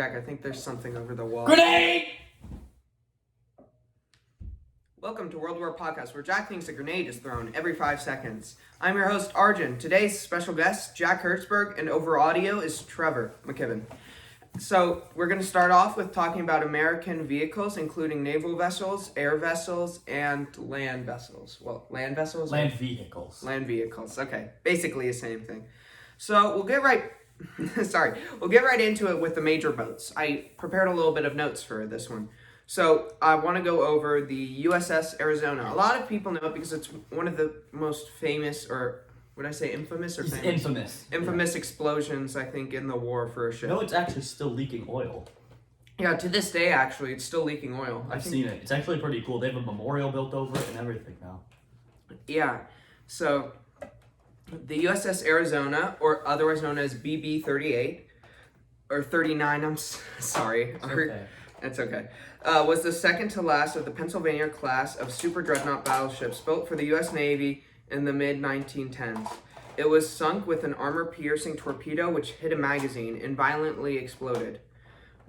Jack, I think there's something over the wall. Grenade! Welcome to World War Podcast, where Jack thinks a grenade is thrown every 5 seconds. I'm your host, Arjun. Today's special guest, Jack Hertzberg, and over audio is Trevor McKibben. So we're going to start off with talking about American vehicles, including naval vessels, air vessels, and land vessels. Well, land vessels? Land vehicles. Land vehicles. Okay, basically the same thing. So we'll get right into it with the major boats. I prepared a little bit of notes for this one. So I want to go over the USS Arizona. A lot of people know it because it's one of the most famous, or would I say infamous or famous? It's infamous. Infamous explosions, I think, in the war for a ship. No, it's actually still leaking oil. Yeah, to this day, actually, it's still leaking oil. I've seen it. It's actually pretty cool. They have a memorial built over it and everything now. Yeah, so the USS Arizona, or otherwise known as BB-38, or 39, I'm sorry. Okay. That's okay. Was the second to last of the Pennsylvania class of super dreadnought battleships built for the U.S. Navy in the mid-1910s. It was sunk with an armor-piercing torpedo which hit a magazine and violently exploded.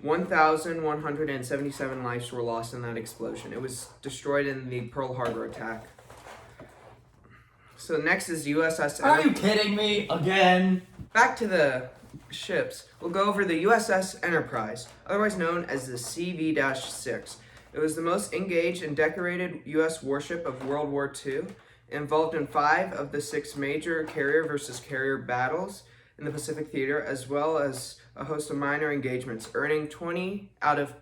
1,177 lives were lost in that explosion. It was destroyed in the Pearl Harbor attack. So next is USS... Are you kidding me? Again? Back to the ships. We'll go over the USS Enterprise, otherwise known as the CV-6. It was the most engaged and decorated U.S. warship of World War II, involved in 5 of the 6 major carrier versus carrier battles in the Pacific Theater, as well as a host of minor engagements, earning 20 out of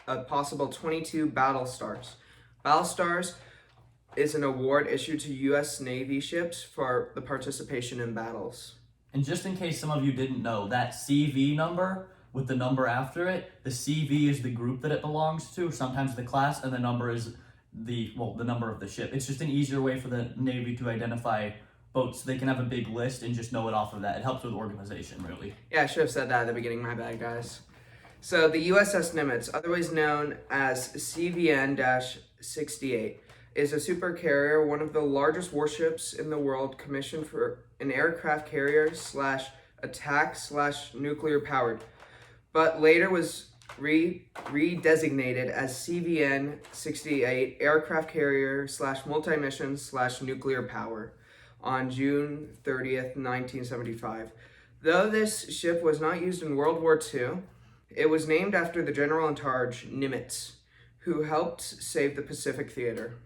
a possible 22 battle stars. Battle stars is an award issued to U.S. Navy ships for the participation in battles. And just in case some of you didn't know, that CV number with the number after it, the CV is the group that it belongs to, sometimes the class, and the number is the number of the ship. It's just an easier way for the Navy to identify boats. They can have a big list and just know it off of that. It helps with organization, really. Yeah, I should have said that at the beginning. My bad, guys. So the USS Nimitz, otherwise known as CVN-68, is a supercarrier, one of the largest warships in the world, commissioned for an aircraft carrier / attack / nuclear powered, but later was redesignated as CVN-68 aircraft carrier / multi-mission / nuclear power on June 30th, 1975. Though this ship was not used in World War II, it was named after the general in charge, Nimitz, who helped save the Pacific Theater.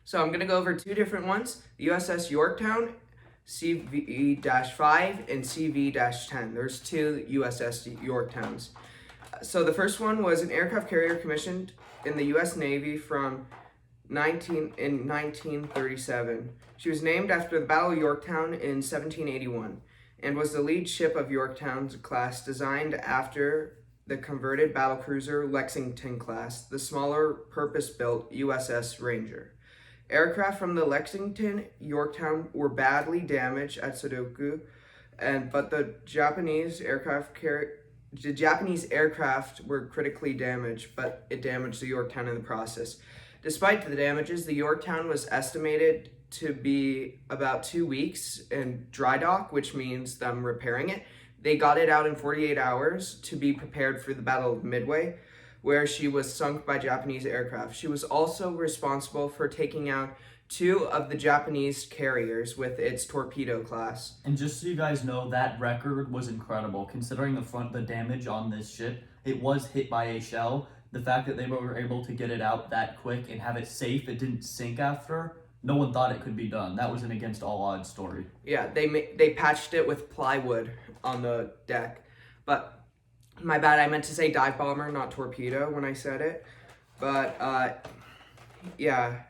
So I'm going to go over 2 different ones, the USS Yorktown, CV-5, and CV-10. There's 2 USS Yorktowns. So the first one was an aircraft carrier commissioned in the U.S. Navy in 1937. She was named after the Battle of Yorktown in 1781 and was the lead ship of Yorktown's class, designed after the converted battlecruiser Lexington class, the smaller purpose-built USS Ranger. Aircraft from the Lexington Yorktown were badly damaged at Sudoku, but the Japanese aircraft were critically damaged, but it damaged the Yorktown in the process. Despite the damages, the Yorktown was estimated to be about 2 weeks in dry dock, which means them repairing it. They got it out in 48 hours to be prepared for the Battle of Midway, where she was sunk by Japanese aircraft. She was also responsible for taking out 2 of the Japanese carriers with its torpedo class. And just so you guys know, that record was incredible. Considering the damage on this ship, it was hit by a shell. The fact that they were able to get it out that quick and have it safe, it didn't sink after, no one thought it could be done. That was an against all odds story. Yeah, they patched it with plywood on the deck. But my bad, I meant to say dive bomber, not torpedo when I said it. But, yeah,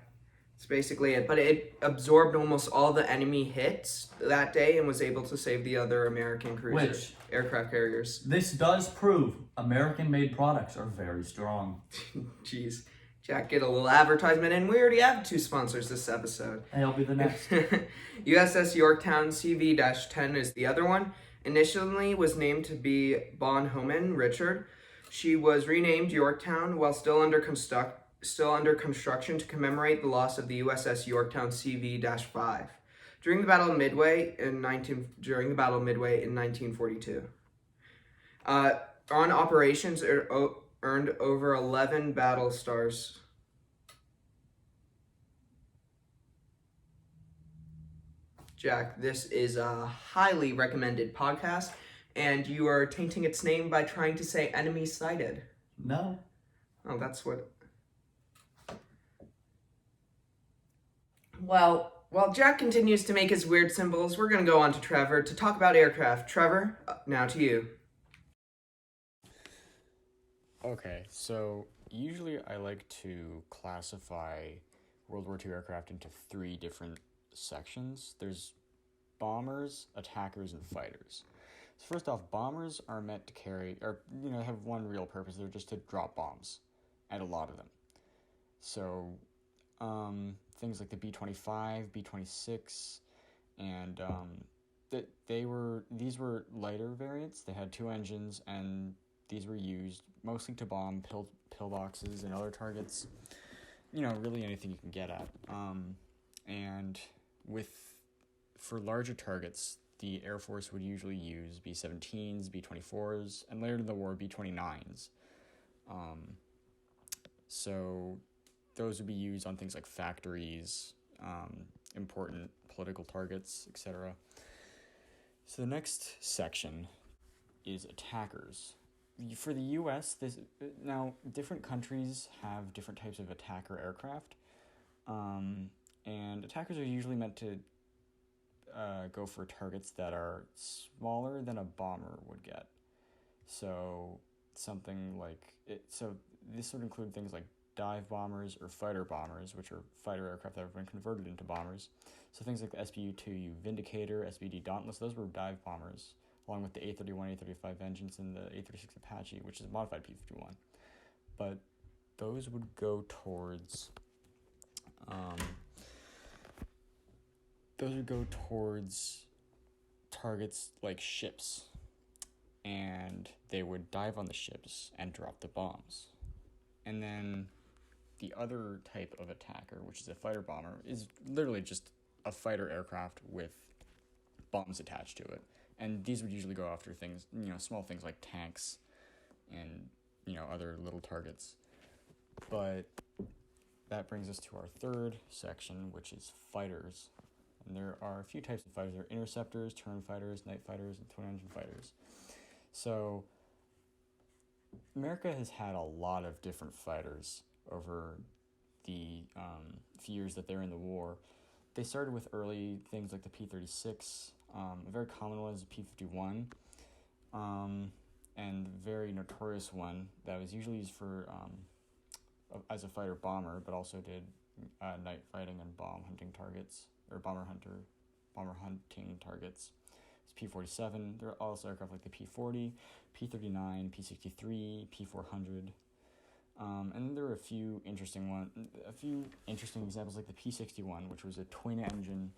that's basically it. But it absorbed almost all the enemy hits that day and was able to save the other American cruisers, aircraft carriers. This does prove American-made products are very strong. Jeez. Jack, get a little advertisement, and we already have 2 sponsors this episode. And I'll be the next. USS Yorktown CV-10 is the other one. Initially was named to be Bon Homan Richard. She was renamed Yorktown while still under construction to commemorate the loss of the USS Yorktown CV-5 during the Battle of Midway in 1942. on operations earned over 11 battle stars. Jack, this is a highly recommended podcast, and you are tainting its name by trying to say enemy sighted. No. Oh, that's what... Well, while Jack continues to make his weird symbols, we're going to go on to Trevor to talk about aircraft. Trevor, now to you. Okay, so usually I like to classify World War II aircraft into 3 different sections. There's bombers, attackers, and fighters. So first off, bombers are meant to carry, or have one real purpose. They're just to drop bombs, and a lot of them. So things like the B-25, B-26, and these were lighter variants. They had 2 engines, and these were used mostly to bomb pillboxes and other targets. Really anything you can get at. And for larger targets, the Air Force would usually use B-17s, B-24s, and later in the war, B-29s. So those would be used on things like factories, important political targets, etc. So the next section is attackers. For the U.S., now different countries have different types of attacker aircraft, and attackers are usually meant to go for targets that are smaller than a bomber would get. So something like it. So this would include things like dive bombers or fighter bombers, which are fighter aircraft that have been converted into bombers. So things like the SBU-2U Vindicator, SBD Dauntless, those were dive bombers, along with the A-31, A-35 Vengeance, and the A-36 Apache, which is a modified P-51. But those would go towards targets like ships, and they would dive on the ships and drop the bombs. And then the other type of attacker, which is a fighter bomber, is literally just a fighter aircraft with bombs attached to it. And these would usually go after things, small things like tanks and, other little targets. But that brings us to our third section, which is fighters. And there are a few types of fighters. There are interceptors, turn fighters, night fighters, and twin-engine fighters. So America has had a lot of different fighters over the few years that they're in the war. They started with early things like the P-36. A very common one is the P-51, and very notorious one that was usually used for as a fighter bomber, but also did night fighting and bomber hunting targets. It's P-47. There are also aircraft like the P-40, P-39, P-63, P-400. And there are a few interesting examples like the P-61, which was a twin-engine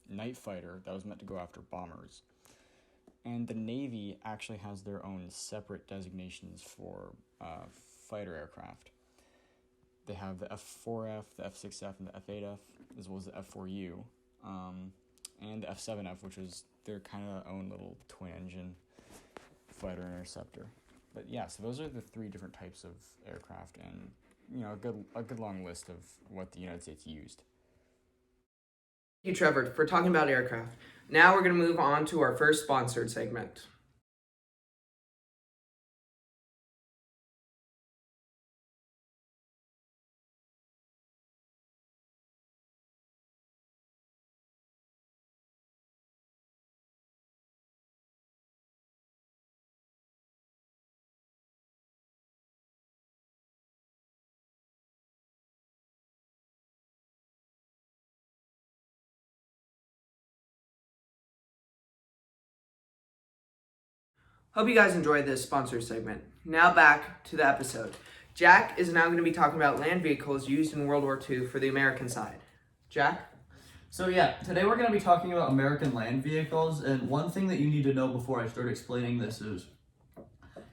night fighter that was meant to go after bombers. And the Navy actually has their own separate designations for fighter aircraft. They have the F-4F, the F-6F, and the F-8F, as well as the F-4U, and the F-7F, which is their kind of own little twin-engine fighter interceptor. But yeah, so those are the 3 different types of aircraft, and a good long list of what the United States used. Thank you, Trevor, for talking about aircraft. Now we're going to move on to our first sponsored segment. Hope you guys enjoyed this sponsored segment. Now back to the episode. Jack is now going to be talking about land vehicles used in World War II for the American side. Jack? So yeah, today we're going to be talking about American land vehicles, and one thing that you need to know before I start explaining this is,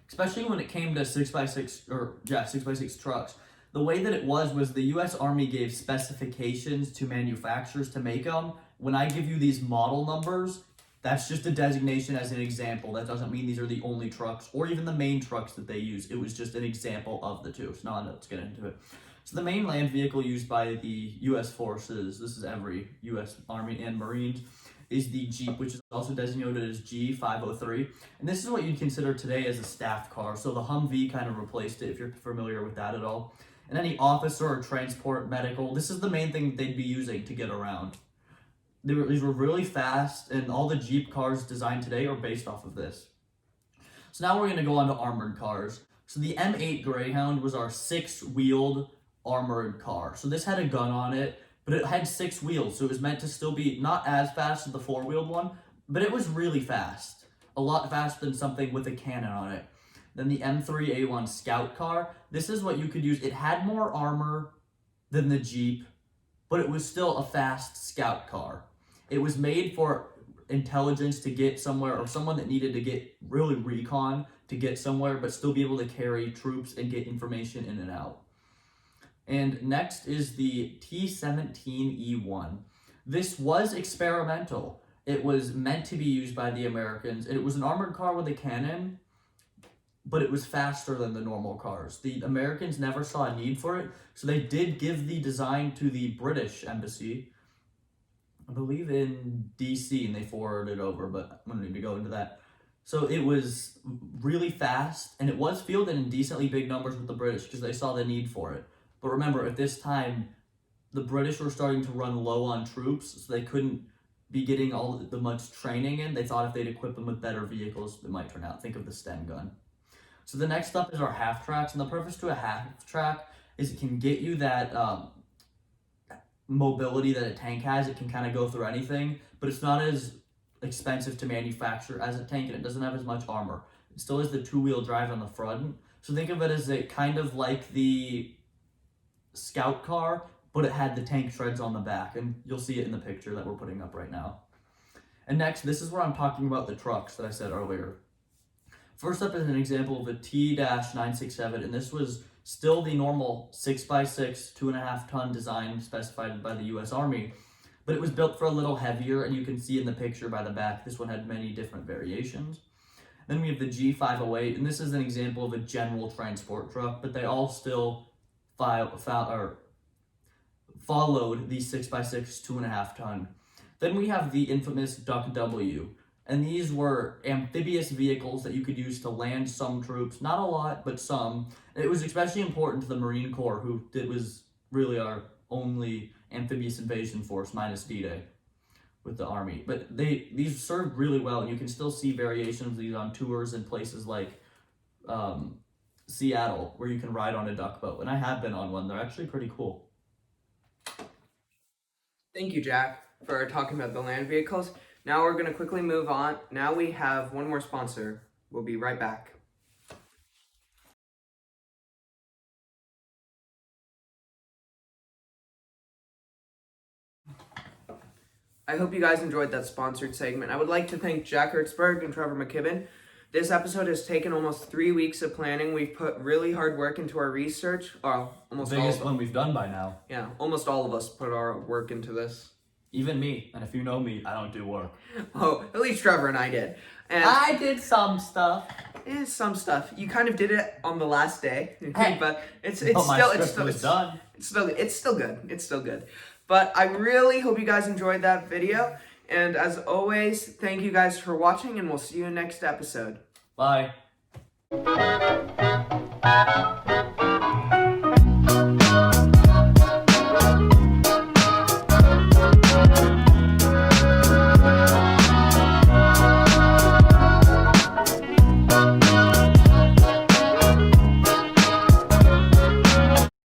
especially when it came to 6x6 trucks, the way that it was the U.S. Army gave specifications to manufacturers to make them. When I give you these model numbers, That's just a designation as an example. That doesn't mean these are the only trucks or even the main trucks that they use. It was just an example of the two. So now let's get into it. So the main land vehicle used by the U.S. forces, this is every U.S. Army and Marines, is the Jeep, which is also designated as G503. And this is what you'd consider today as a staff car. So the Humvee kind of replaced it, if you're familiar with that at all. And any officer or transport medical, this is the main thing they'd be using to get around. These were really fast, and all the Jeep cars designed today are based off of this. So now we're going to go on to armored cars. So the M8 Greyhound was our 6-wheeled armored car. So this had a gun on it, but it had 6 wheels, so it was meant to still be not as fast as the 4-wheeled one, but it was really fast. A lot faster than something with a cannon on it. Then the M3A1 Scout car. This is what you could use. It had more armor than the Jeep, but it was still a fast scout car. It was made for intelligence to get somewhere, or someone that needed to get really recon to get somewhere, but still be able to carry troops and get information in and out. And next is the T-17E1. This was experimental. It was meant to be used by the Americans, and it was an armored car with a cannon, but it was faster than the normal cars. The Americans never saw a need for it, so they did give the design to the British embassy, I believe in DC, and they forwarded it over, but I don't need to go into that. So it was really fast, and it was fielded in decently big numbers with the British because they saw the need for it. But remember, at this time, the British were starting to run low on troops, so they couldn't be getting all the much training in. They thought if they'd equip them with better vehicles, it might turn out. Think of the Sten gun. So the next up is our half tracks, and the purpose to a half track is it can get you that mobility that a tank has. It can kind of go through anything, but it's not as expensive to manufacture as a tank, and it doesn't have as much armor. It still has the 2-wheel drive on the front, so think of it as a kind of like the scout car, but it had the tank treads on the back, and you'll see it in the picture that we're putting up right now. And next, this is where I'm talking about the trucks that I said earlier. First up is an example of a T-967, and this was still the normal 6x6, 2.5-ton design specified by the U.S. Army, but it was built for a little heavier, and you can see in the picture by the back, this one had many different variations. Then we have the G508, and this is an example of a general transport truck, but they all still followed the 6x6, 2.5-ton. Then we have the infamous Duck W, and these were amphibious vehicles that you could use to land some troops, not a lot, but some. It was especially important to the Marine Corps, who was really our only amphibious invasion force, minus D-Day, with the Army. But these served really well, and you can still see variations of these on tours in places like Seattle, where you can ride on a duck boat. And I have been on one. They're actually pretty cool. Thank you, Jack, for talking about the land vehicles. Now we're going to quickly move on. Now we have one more sponsor. We'll be right back. I hope you guys enjoyed that sponsored segment. I would like to thank Jack Hertzberg and Trevor McKibben. This episode has taken almost 3 weeks of planning. We've put really hard work into our research. Almost The biggest one we've done by now. Yeah, almost all of us put our work into this. Even me. And if you know me, I don't do work. Oh, at least Trevor and I did. And I did some stuff. Some stuff. You kind of did it on the last day, Hey, but it's my still script was done. It's still good. It's still good. But I really hope you guys enjoyed that video. And as always, thank you guys for watching, and we'll see you in next episode. Bye.